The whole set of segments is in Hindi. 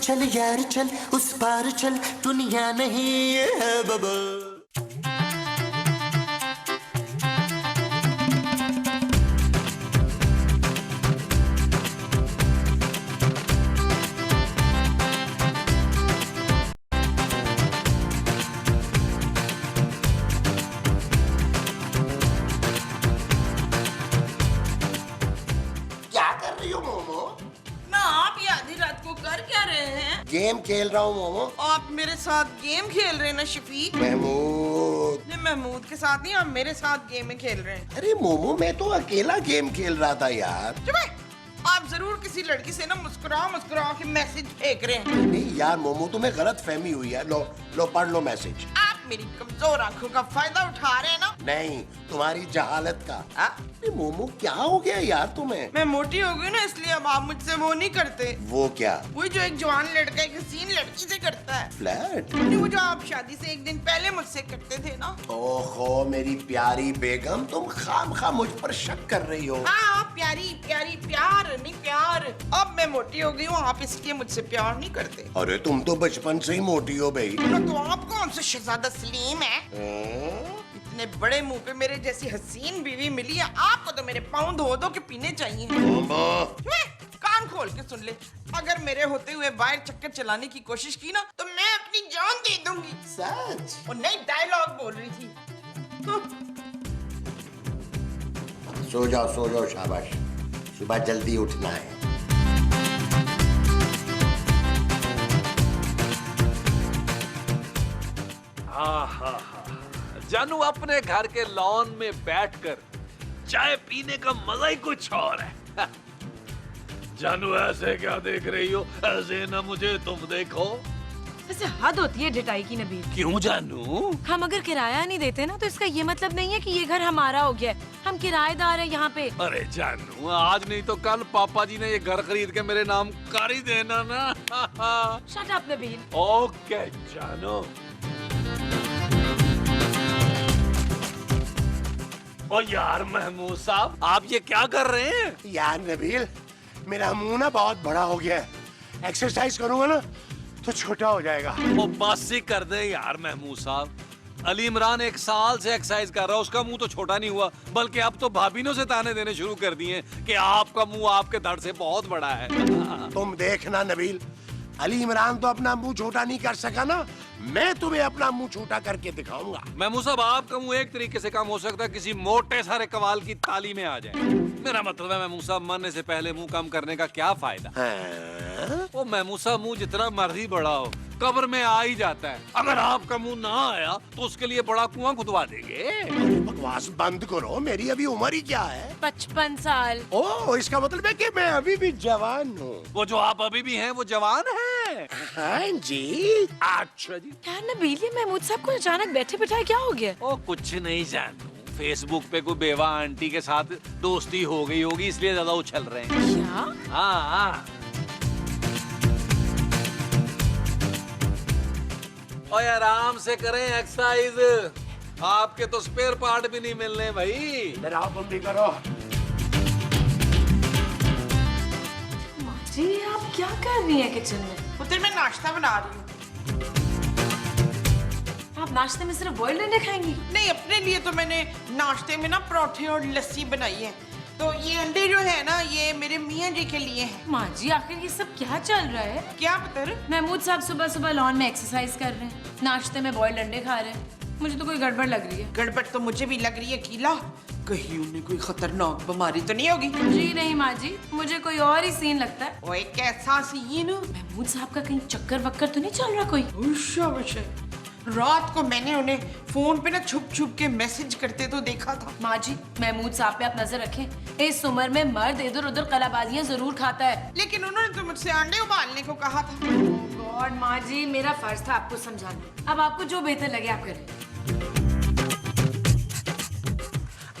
चल यार चल, उस पार चल, दुनिया नहीं है बबल। क्या कर रही हो मोमो? ना आप ये आधी रात को कर क्या रहे हैं? गेम खेल रहा हूँ मोमो। आप मेरे साथ गेम खेल रहे हैं ना शफीक? महमूद। नहीं, महमूद के साथ नहीं, आप मेरे साथ गेम खेल रहे हैं। अरे मोमो, मैं तो अकेला गेम खेल रहा था यार। चुप है। आप जरूर किसी लड़की से ना मुस्कुरा मुस्कुरा के मैसेज फेंक रहे हैं। नहीं यार मोमो, तुम्हें गलत फहमी हुई है। लो लो पढ़ लो मैसेज। आप मेरी कमजोर आंखों का फायदा उठा रहे हैं ना? नहीं, तुम्हारी जहालत का। आ? अरे मोमो, क्या हो गया यार तुम्हें? मैं मोटी हो गई ना, इसलिए अब आप मुझसे वो नहीं करते। वो क्या? वही जो एक जवान लड़का एक हसीन लड़की से करता है। फ्लैट? नहीं, वो जो आप शादी से एक दिन पहले मुझसे करते थे ना। ओहो मेरी प्यारी बेगम, तुम खामखा मुझ पर शक कर रही हो। हाँ, प्यारी प्यारी, प्यार नहीं प्यार। अब मैं मोटी हो गई हूँ, आप इसलिए मुझसे प्यार नहीं करते। अरे तुम तो बचपन से ही मोटी हो भाई। तो आप कौन से शहजादा सलीम है? इतने बड़े मुंह पे मेरे जैसी हसीन बीवी मिली है, आपको तो मेरे पाँव धो धो के पीने चाहिए। कान खोल के सुन ले, अगर मेरे होते हुए बाहर चक्कर चलाने की कोशिश की ना, तो मैं अपनी जान दे दूंगी। सच? और नई डायलॉग बोल रही थी। सो जाओ शाबाश, सुबह जल्दी उठना है। जानू अपने घर के लॉन में बैठकर चाय पीने का मजा ही कुछ और है। जानू ऐसे क्या देख रही हो? ऐसे ना मुझे तुम देखो। वैसे हद होती है ढिठाई की नबील। क्यों जानू? हम अगर किराया नहीं देते ना, तो इसका ये मतलब नहीं है कि ये घर हमारा हो गया है। हम किराएदार हैं यहाँ पे। अरे जानू, आज नहीं तो कल पापा जी ने ये घर खरीद के मेरे नाम कर ही देना ना। Shut up Nabeel. ओके जानू। ओ यार महमूद साहब, आप ये क्या कर रहे हैं? यार नबील, मेरा मुंह ना बहुत बड़ा हो गया है। एक्सरसाइज करूंगा ना तो छोटा हो जाएगा। वो बस ही कर दे यार महमूद साहब। अली इमरान 1 साल से एक्सरसाइज कर रहा है, उसका मुंह तो छोटा नहीं हुआ, बल्कि अब तो भाभीनों से ताने देने शुरू कर दिए कि आपका मुंह आपके धड़ से बहुत बड़ा है। तुम देखना नबील, अली इमरान तो अपना मुंह छोटा नहीं कर सका ना, मैं तुम्हें अपना मुंह छोटा करके दिखाऊंगा। महमूद साहब, आपका मुंह एक तरीके से कम हो सकता है, किसी मोटे सारे कवाल की ताली में आ जाए। मेरा मतलब है महमूद साहब, मरने से पहले मुंह कम करने का क्या फायदा? वो महमूद साहब, मुंह जितना मर्जी बड़ा हो, कब्र में आ ही जाता है। अगर आपका मुंह ना आया तो उसके लिए बड़ा कुआं खुदवा देंगे। बकवास बंद करो, मेरी अभी उम्र ही क्या है? 55 साल। ओ, इसका मतलब है कि मैं अभी भी जवान हूँ। वो जो आप अभी भी हैं वो जवान है। हाँ जी। अच्छा जी। यार नबील, ये महमूद साहब को अचानक बैठे बिठाए क्या हो गया? ओ कुछ नहीं जानू, फेसबुक पे कोई बेवा आंटी के साथ दोस्ती हो गई होगी, इसलिए ज्यादा उछल रहे हैं। क्या? हाँ। और आराम से करें एक्सरसाइज, आपके तो स्पेयर पार्ट भी नहीं मिलने भाई। मेरा हुक्म करो। जी आप क्या कर रही हैं किचन में? पुत्र, मैं नाश्ता बना रही हूँ। आप नाश्ते में सिर्फ बॉइल्ड अंडे खाएंगी? नहीं, अपने लिए तो मैंने नाश्ते में ना परोठे और लस्सी बनाई है। तो ये अंडे जो है ना, ये मेरे मियाँ जी के लिए हैं। माँ जी, आखिर ये सब क्या चल रहा है? क्या पुत्र? महमूद साहब सुबह सुबह लॉन में एक्सरसाइज कर रहे हैं, नाश्ते में बॉइल्ड अंडे खा रहे हैं। मुझे तो कोई गड़बड़ लग रही है। गड़बड़ तो मुझे भी लग रही है कीला, कहीं उन्हें कोई खतरनाक बीमारी तो नहीं होगी? जी नहीं माँ जी, मुझे कोई और ही सीन लगता है। ओए कैसा सीन? महमूद साहब का कहीं चक्कर वक्कर तो नहीं चल रहा कोई? रात को मैंने उन्हें फोन पे ना छुप छुप के मैसेज करते तो देखा था। माँ जी, महमूद साहब पे आप नजर रखें। इस उम्र में मर्द इधर उधर कलाबाजियां जरूर खाता है। लेकिन उन्होंने तो मुझसे अंडे उबालने को कहा था। गॉड माँ जी, मेरा फर्ज था आपको समझाना। अब आपको जो बेहतर लगे आप करें।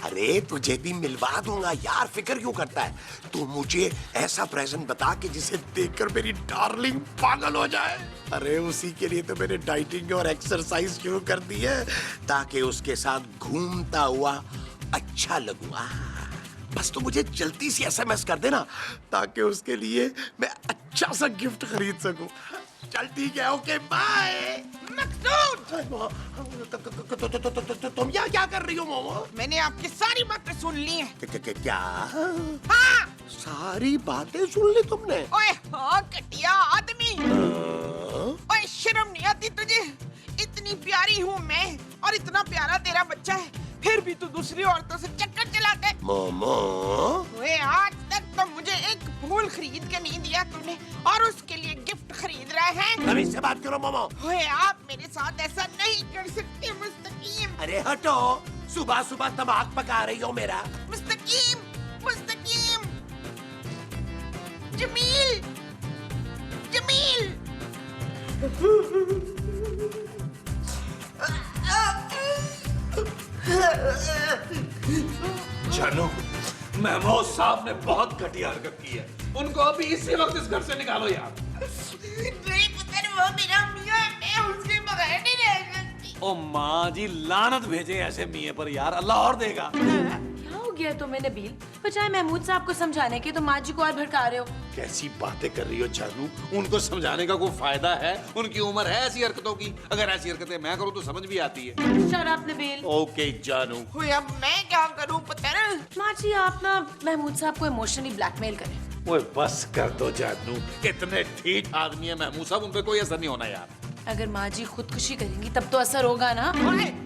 अरे तुझे भी मिलवा दूंगा यार, फिक्र क्यों करता है? तू मुझे ऐसा प्रेजेंट बता कि जिसे देखकर मेरी डार्लिंग पागल हो जाए। अरे उसी के लिए तो मैंने डाइटिंग और एक्सरसाइज शुरू कर दी है, ताकि उसके साथ घूमता हुआ अच्छा लगूंगा। बस तू मुझे जल्दी सी SMS कर देना ताकि उसके लिए मैं अच्छा सा गिफ्ट खरीद सकूं। चल ठीक है, ओके बाय। तुम यहाँ क्या कर रही हो मोमो? मैंने आपकी सारी बातें सुन ली हैं। क्या? हाँ। सारी बातें सुन ली तुमने? ओए हाँ घटिया आदमी। ओए शर्म नहीं आती तुझे? इतनी प्यारी हूँ मैं और इतना प्यारा तेरा बच्चा है, फिर भी तू दूसरी औरतों से चक्कर चलाता है। मोमो, ओए आज तक तो मुझे एक फूल खरीद के नहीं दिया तूने और उसके लिए गिफ्ट खरीद रहा है। अभी से बात करो मोमो। ओए आप मेरे साथ ऐसा नहीं कर सकते मुस्तकीम। अरे हटो, सुबह सुबह दिमाग पका रही हो मेरा। मुस्तकीम, मुस्तकीम। जमील, जमील। जानू, महमूद साहब ने बहुत घटिया हरकत की है। उनको अभी इसी वक्त इस घर से निकालो यार। नहीं पुत्र, वो मेरा मियां है, मैं उसके बगैर नहीं रह सकती। ओ माँ जी, लानत भेजे ऐसे मियाँ पर यार, अल्लाह और देगा। क्या हो गया तुम्हें नबील? बजाय महमूद साहब को समझाने के तो माँ जी को और भड़का रहे हो। कैसी बातें कर रही हो जानू? उनको समझाने का कोई फायदा है? उनकी उम्र है ऐसी हरकतों की। अगर ऐसी हरकतें मैं करूँ तो समझ भी आती है। Shut up Nabeel. ओके जानू। ओए अब मैं क्या करूं पुत्र? माँ जी आप ना महमूद साहब को इमोशनली ब्लैकमेल करें। ओए बस कर दो जानू, इतने ठीक आदमी है महमूद साहब, उन पे कोई असर नहीं होना यार। अगर माँ जी खुदकुशी करेंगी तब तो असर होगा ना।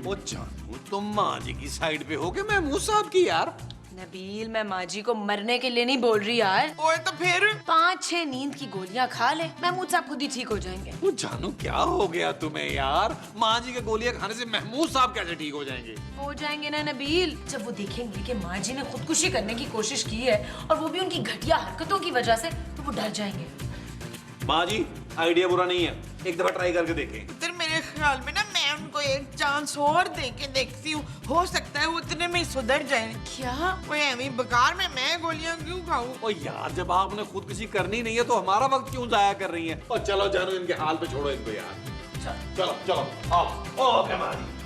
ओ जानू, तुम माँ जी की साइड पे हो के महमूद साहब की यार? नबील, मैं माँ जी को मरने के लिए नहीं बोल रही यार। ओए तो फिर 5-6 नींद की गोलियां खा ले, महमूद साहब खुद ही ठीक हो जाएंगे। वो जानू क्या हो गया तुम्हें यार? माँ जी के गोलियां खाने से महमूद साहब कैसे ठीक हो जाएंगे? हो जाएंगे ना नबील, जब वो देखेंगे कि माँ जी ने खुदकुशी करने की कोशिश की है और वो भी उनकी घटिया हरकतों की वजह से, तो वो डर जाएंगे। माँ जी, आइडिया बुरा नहीं है, एक दफा ट्राई करके देखें। पुत्र मेरे ख्याल में ना मैं उनको एक चांस और दे के देखती हूँ, हो सकता है वो इतने में ही सुधर जाए। क्या? ओए एवी बेकार में मैं गोलियां क्यों खाऊं? ओ यार, जब आपने खुदकुशी करनी नहीं है तो हमारा वक्त क्यों जाया कर रही हैं? और चलो जानू, इनके हाल पे छोड़ो इनको यार। चलो चलो आओ। ओके माँ जी।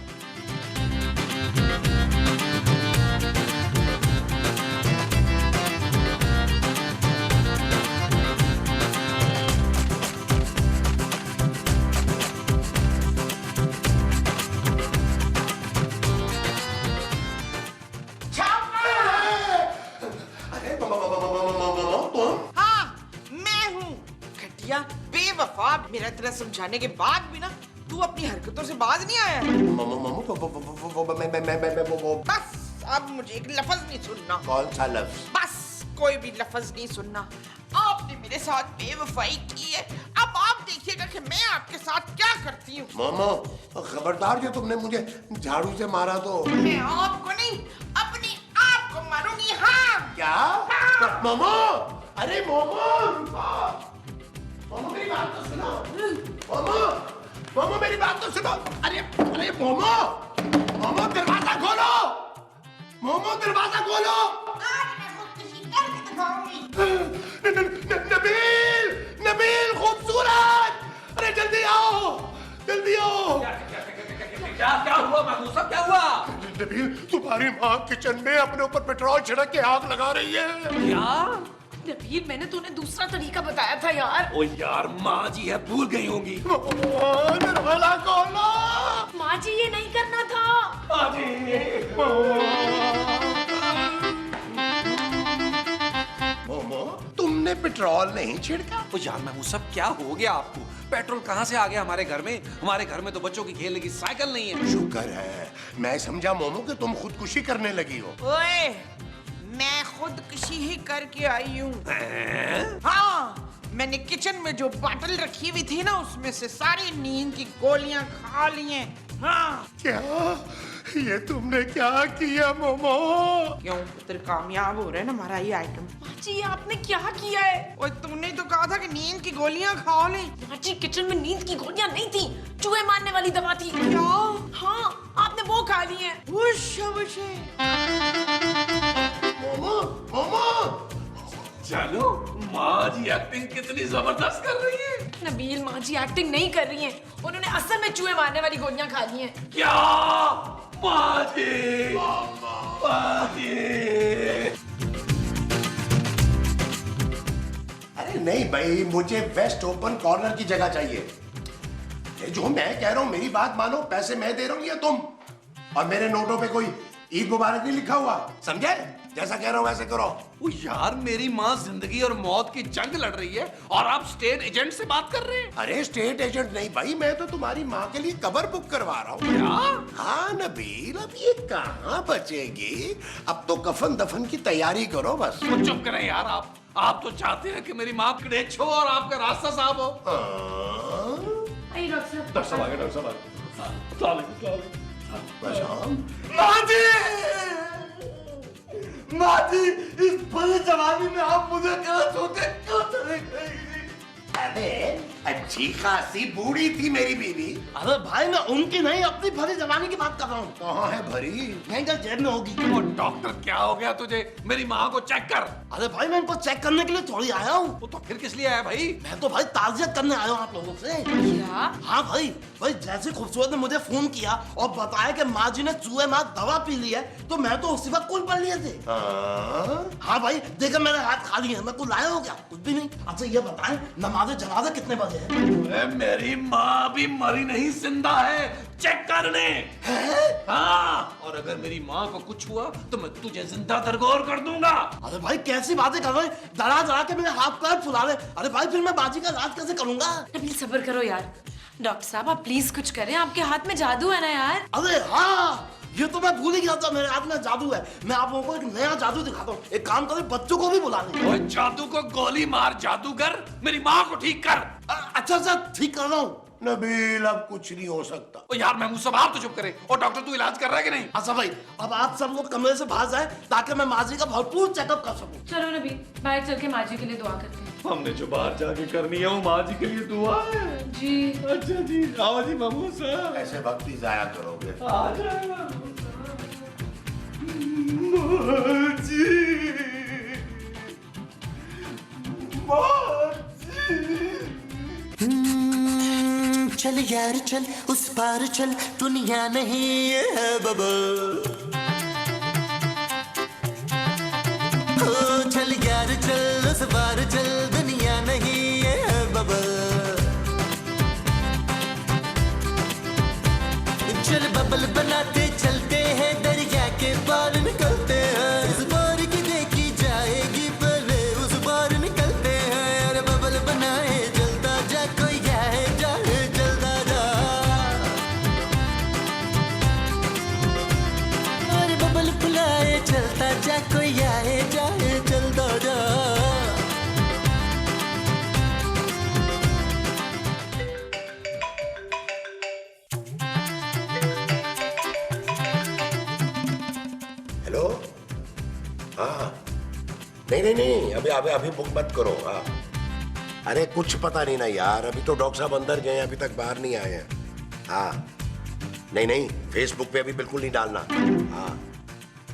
बेवफा, मेरा तेरा समझाने के बाद भी ना तू अपनी हरकतों से बाज नहीं आया। बस अब मुझे एक लफ्ज नहीं सुनना। कौन सा लफ्ज? बस कोई भी लफ्ज नहीं सुनना। आपने मेरे साथ बेवफाई की है, अब आप देखिएगा कि मैं आपके साथ क्या करती हूँ। मोमो, खबरदार, जो तुमने मुझे झाड़ू से मारा तो मैं आपको नहीं, अपने आप को मारूंगी। हाँ क्या? हाँ। मोमो, अरे मोमो, मोमो मेरी बात तो सुनो। मोमो, मोमो मेरी बात तो सुनो। अरे अरे मोमो, मोमो दरवाजा खोलो। मोमो दरवाजा खोलो। आज मैं खुदकुशी करके दिखाऊंगी। नबील, नबील खूबसूरत, अरे जल्दी आओ, जल्दी आओ। क्या हुआ महमूद साहब, क्या हुआ? नबील, तुम्हारी माँ किचन में अपने ऊपर पेट्रोल छिड़क के आग लगा रही है। क्या? नबील, मैंने तूने दूसरा तरीका बताया था यार। ओ यार, माँ जी है, भूल गई होंगी। दरवाजा खोलो। माँ जी ये नहीं करना था। मोमो, तुमने पेट्रोल नहीं छिड़का? ओ यार महमूद साहब, क्या हो गया आपको? पेट्रोल कहाँ से आ गया हमारे घर में? हमारे घर में तो बच्चों की खेलने की साइकिल नहीं है। शुक्र है, मैं समझा मोमो कि तुम खुदकुशी करने लगी हो। ओए, मैं खुदकुशी ही करके आई हूँ। हाँ, मैंने किचन में जो बॉटल रखी हुई थी ना, उसमें से सारी नींद की गोलियां खा ली हैं। हाँ। क्या? ये तुमने क्या किया मोमो? क्यों पुत्र, कामयाब हो रहा है ना हमारा ये आइटम। माँ जी आपने क्या किया है? ओए तूने तो कहा था कि नींद की गोलियां खा ले। माँ जी किचन में नींद की गोलियां नहीं थी, चूहे मारने वाली दवा थी। क्या? हाँ, आपने वो खा ली है। मोमो, मोमो, चलो, माँ जी एक्टिंग कितनी जबरदस्त कर रही है। नबील, माँ जी एक्टिंग नहीं कर रही हैं, उन्होंने असल में चूहे मारने वाली गोलियां खा ली हैं। क्या? माँ जी, माँ जी। नहीं भाई, मुझे वेस्ट ओपन कॉर्नर की जगह चाहिए। ये जो मैं कह रहा हूं मेरी बात मानो, पैसे मैं दे रहा हूं या तुम? और मेरे नोटों पे कोई ईद मुबारक नहीं लिखा हुआ, समझे? जैसा कह रहा हूं वैसे करो। ओ यार, मेरी माँ जिंदगी और मौत की जंग लड़ रही है और आप स्टेट एजेंट से बात कर रहे हैं। अरे स्टेट एजेंट नहीं भाई, मैं तो तुम्हारी माँ के लिए कबर बुक करवा रहा हूँ। क्या? हाँ नबील, अब ये कहाँ बचेगी? अब तो कफन दफन की तैयारी करो बस। तो चुप करें यार आप तो चाहते हैं कि मेरी माँ क्रेच हो और आपका रास्ता साफ हो। आइए डॉक्टर साहब। डॉक्टर साहब आ गए, डॉक्टर साहब आ गए। माँ जी, इस बड़ी जवानी में आप मुझे क्या सोचे क्यों चले गई? अरे अच्छी खासी बूढ़ी थी मेरी बीवी। अरे भाई, मैं उनकी नहीं, अपनी भरी जवानी की बात कर रहा हूँ। कहाँ है भरी? यहीं कहीं जेब में होगी। ओ डॉक्टर, क्या हो गया तुझे? मेरी माँ को चेक कर। अरे भाई, मैं इनको चेक करने के लिए थोड़ी आया हूँ। वो तो फिर किस लिए आया भाई? मैं तो भाई ताज़ियत करने आया हूँ आप लोगों से। क्या? हाँ भाई, जैसे खूबसूरत ने मुझे फोन किया और बताया कि माँ जी ने चूहे मार दवा पी ली है, तो मैं तो उसी वक्त कुल पढ़ लिए थे। हाँ भाई, देखो मेरे हाथ खाली है, मैं कुछ लाया हो क्या? कुछ भी नहीं। अच्छा ये बताएं, नमाज़े जनाजा कितने बजे है? मेरी माँ भी मरी नहीं, जिंदा है, चेक करने। हाँ, और अगर मेरी माँ को कुछ हुआ तो मैं तुझे जिंदा दरगोर कर दूंगा। अरे भाई, कैसी बातें कर रहे हैं? डरा डरा के मेरे हाथ पैर फुला रहे। अरे भाई, फिर मैं बाजी का इलाज कैसे करूंगा? प्लीज सब्र करो यार। डॉक्टर साहब आप प्लीज कुछ करें, आपके हाथ में जादू है ना यार। अरे हाँ, ये तो मैं भूल ही गया था, मेरे हाथ में जादू है। मैं आप लोगों को एक नया जादू दिखाता हूँ। एक काम करो, बच्चों को भी बुला ले। ओए जादू को गोली मार, जादूगर, मेरी माँ को ठीक कर। अच्छा ठीक कर रहा हूँ। नबील अब कुछ नहीं हो सकता। ओ यार महमूद साहब, आप तो चुप करें। और डॉक्टर, तू इलाज कर रहा है कि नहीं? अच्छा भाई, अब आप सब लोग कमरे से बाहर जाए ताकि मैं माँ जी का भरपूर चेकअप कर सकूं। चलो नबी, बाहर चल के माँ जी के लिए दुआ करते हैं। हमने जो बाहर जाके करनी है वो माँ जी के लिए दुआ है। जी अच्छा जी, आओ जी महमूद साहब। ऐसे वक्त ही जाया करोगे? आ जाएगा। चल यार चल, उस पार चल, दुनिया नहीं है बबल। ओ चल यार चल, उस पार चल, दुनिया नहीं है बबल। चल बबल बनाते चलते हैं, दरिया के पार निकलते हैं। इस बार की देखी जाएगी, पहले उस बार निकलते हैं। अरे बबल बनाए जलता जा, कोई आए जाए जलता जा। अरे बबल फुलाए चलता जा, कोई आए जाए जलता जा। हेलो? हाँ नहीं, अभी बुक मत करो। हाँ, अरे कुछ पता नहीं ना यार, अभी तो डॉक्टर साहब अंदर गए हैं, अभी तक बाहर नहीं आए हैं। हाँ नहीं, फेसबुक पे अभी बिल्कुल नहीं डालना। हाँ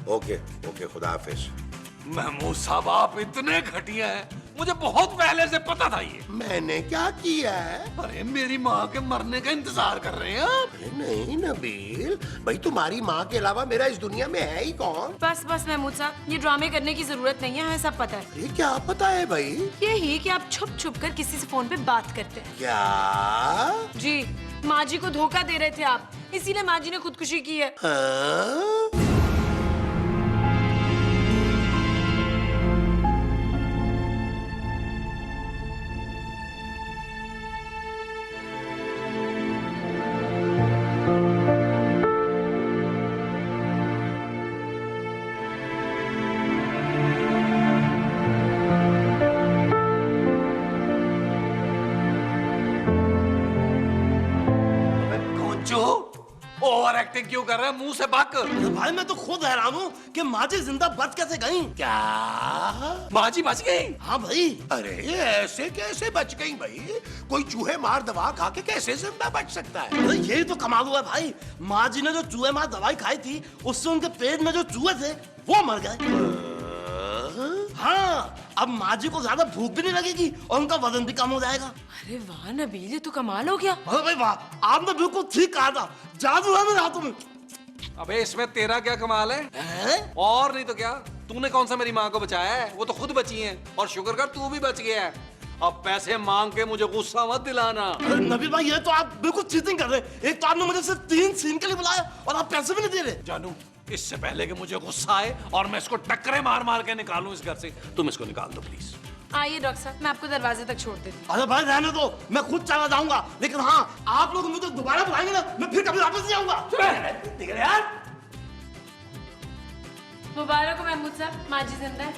ओके, खुदा हाफिज। महमूद साहब, आप इतने घटिया हैं, मुझे बहुत पहले से पता था ये। मैंने क्या किया है? अरे मेरी माँ के मरने का इंतजार कर रहे हैं आप। अरे नहीं नबील भाई, तुम्हारी माँ के अलावा मेरा इस दुनिया में है ही कौन? बस महमूद साहब, ये ड्रामे करने की जरूरत नहीं है, हमें सब पता है। अरे क्या पता है भाई? यही कि आप छुप कर किसी से फोन पे बात करते हैं। क्या? जी, माँ जी को धोखा दे रहे थे आप, इसीलिए माँ जी ने खुदकुशी की है। हाँ? ओवर एक्टिंग क्यों कर रहा है? मुंह से बक। अरे भाई, मैं तो खुद हैरान हूँ कि माँ जी जिंदा बच कैसे गई। क्या? माँ जी बच गई? हाँ भाई। अरे ऐसे कैसे बच गई भाई? कोई चूहे मार दवा खा के कैसे जिंदा बच सकता है? अरे यही तो कमाल हुआ भाई, माँ जी ने जो चूहे मार दवाई खाई थी, उससे उनके पेट में जो चूहे थे वो मर गए। हाँ, अब माँ जी को ज्यादा भूख भी नहीं लगेगी और उनका वजन भी कम हो जाएगा। अरे वाह नबील, ये तो कमाल हो गया। अरे भाई वाह, आपने बिल्कुल ठीक कहा था, जादू है मेरे हाथों में। अबे इसमें तेरा क्या कमाल है? और नहीं तो क्या, तूने कौन सा मेरी माँ को बचाया है? वो तो खुद बची हैं, और शुक्र कर तू भी बच गया है। अब पैसे मांग के मुझे गुस्सा मत दिलाना। अरे नबील भाई, ये तो आप बिल्कुल चीटिंग कर रहे हैं। एक तो आपने मुझे सिर्फ 3 सीन के लिए बुलाया और आप पैसे भी नहीं दे रहे। जानू, इससे पहले कि मुझे गुस्सा आए और मैं इसको टक्करे मार मार के निकालूं इस घर से, तुम इसको निकाल दो प्लीज। आइए डॉक्टर साहब, मैं आपको दरवाजे तक छोड़ देती अरे भाई रहने दो, मैं खुद चला जाऊंगा। लेकिन हाँ, आप लोग मुझे दोबारा बुलाएंगे ना, मैं फिर कभी वापस नहीं आऊंगा। यार हूँ। मुबारक हो महमूद साहब, माँ जी जिंदा है।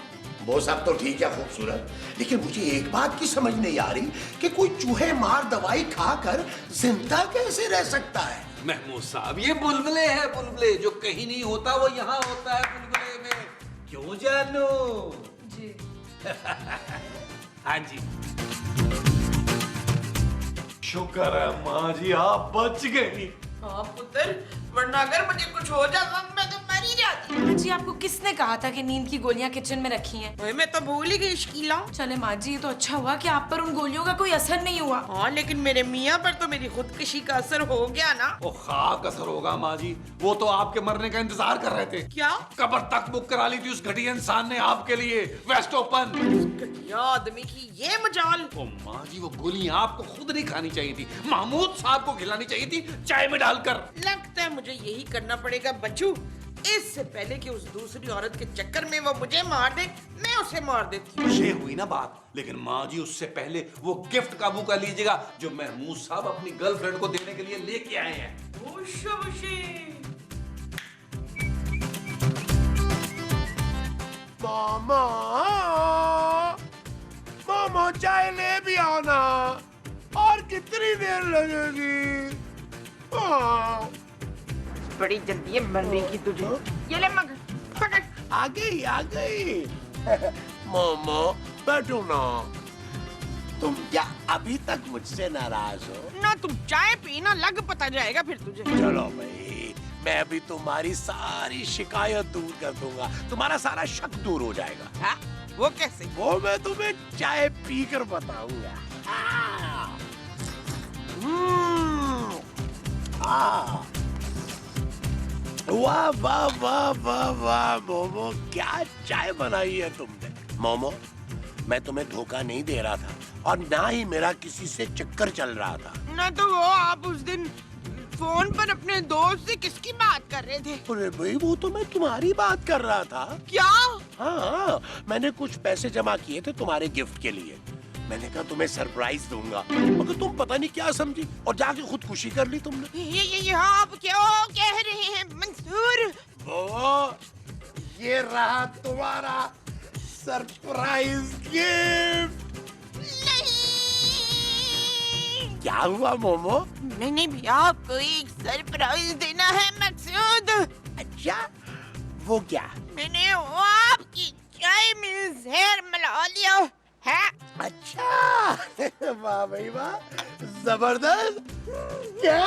वो सब तो ठीक है खूबसूरत, लेकिन मुझे एक बात की समझ नहीं आ रही कि कोई चूहे मार दवाई खाकर जिंदा कैसे रह सकता है। महमूद साहब, ये बुलबुले हैं, बुलबुले। जो कहीं नहीं होता वो यहाँ होता है बुलबुले में। क्यों जानू? जी। हाँ जी। शुक्र है माँ जी, आप बच गई। हाँ पुत्र, वरना अगर मुझे कुछ हो जाता मैं तो मर ही जाती। माँ जी, आपको किसने कहा था कि नींद की गोलियां किचन में रखी हैं? ओए, मैं तो भूल ही गई शकीला। चले माँ जी, ये तो अच्छा हुआ कि आप पर उन गोलियों का कोई असर नहीं हुआ। हाँ, लेकिन मेरे मियाँ पर तो मेरी खुदकुशी का असर हो गया ना। वो खाक असर होगा माँ जी, वो तो आपके मरने का इंतजार कर रहे थे। क्या? कब्र तक बुक करा ली थी उस घटिया इंसान ने आपके लिए, वेस्ट ओपन। घटिया आदमी की ये मजाल। ओ माँ जी, वो गोली आपको खुद नहीं खानी चाहिए थी, महमूद साहब को खिलानी चाहिए थी चाय में डालकर। लगता है मुझे यही करना पड़ेगा बच्चू। इससे पहले कि उस दूसरी औरत के चक्कर में वो मुझे मार दे, मैं उसे मार देती हूँ। ये हुई ना बात, लेकिन माँ जी उससे पहले वो गिफ्ट काबू कर लीजिएगा जो महमूद साहब अपनी गर्लफ्रेंड को देने के लिए लेके आए हैं। मामा, मामा चाय ले भी आओ ना। और कितनी देर लगेगी? हाँ। बड़ी जल्दी है मरने की तुझे। ये ले मग, पकड़। आ गई। मामा बैठो ना। तुम क्या अभी तक मुझसे नाराज हो? ना तुम चाय पीना, लग पता जाएगा फिर तुझे। चलो भाई, मैं अभी तुम्हारी सारी शिकायत दूर कर दूंगा, तुम्हारा सारा शक दूर हो जाएगा। हाँ? वो कैसे? वो मैं तुम्हें चाय पीकर बताऊंगा। वाह वाह वाह वाह वाह मोमो, क्या चाय बनाई है तुमने। मोमो, मैं तुम्हें धोखा नहीं दे रहा था और ना ही मेरा किसी से चक्कर चल रहा था। ना तो वो आप उस दिन फोन पर अपने दोस्त से किसकी बात कर रहे थे? अरे भाई, वो तो मैं तुम्हारी बात कर रहा था। क्या? हाँ, मैंने कुछ पैसे जमा किए थे तुम्हारे गिफ्ट के लिए। मैंने कहा तुम्हें सरप्राइज दूंगा, मगर तुम पता नहीं क्या समझी और जाके खुदकुशी कर ली तुमने। ये आप क्या कह रहे हैं मंसूर? वो ये रहा तुम्हारा सरप्राइज गिफ्ट। नहीं। क्या हुआ मोमो? नहीं भैया, आपको एक सरप्राइज देना है मकसूद। अच्छा, वो क्या? मैंने आपकी चाय में जहर मिला लिया है। अच्छा, वाह भाई वाह, जबरदस्त। क्या?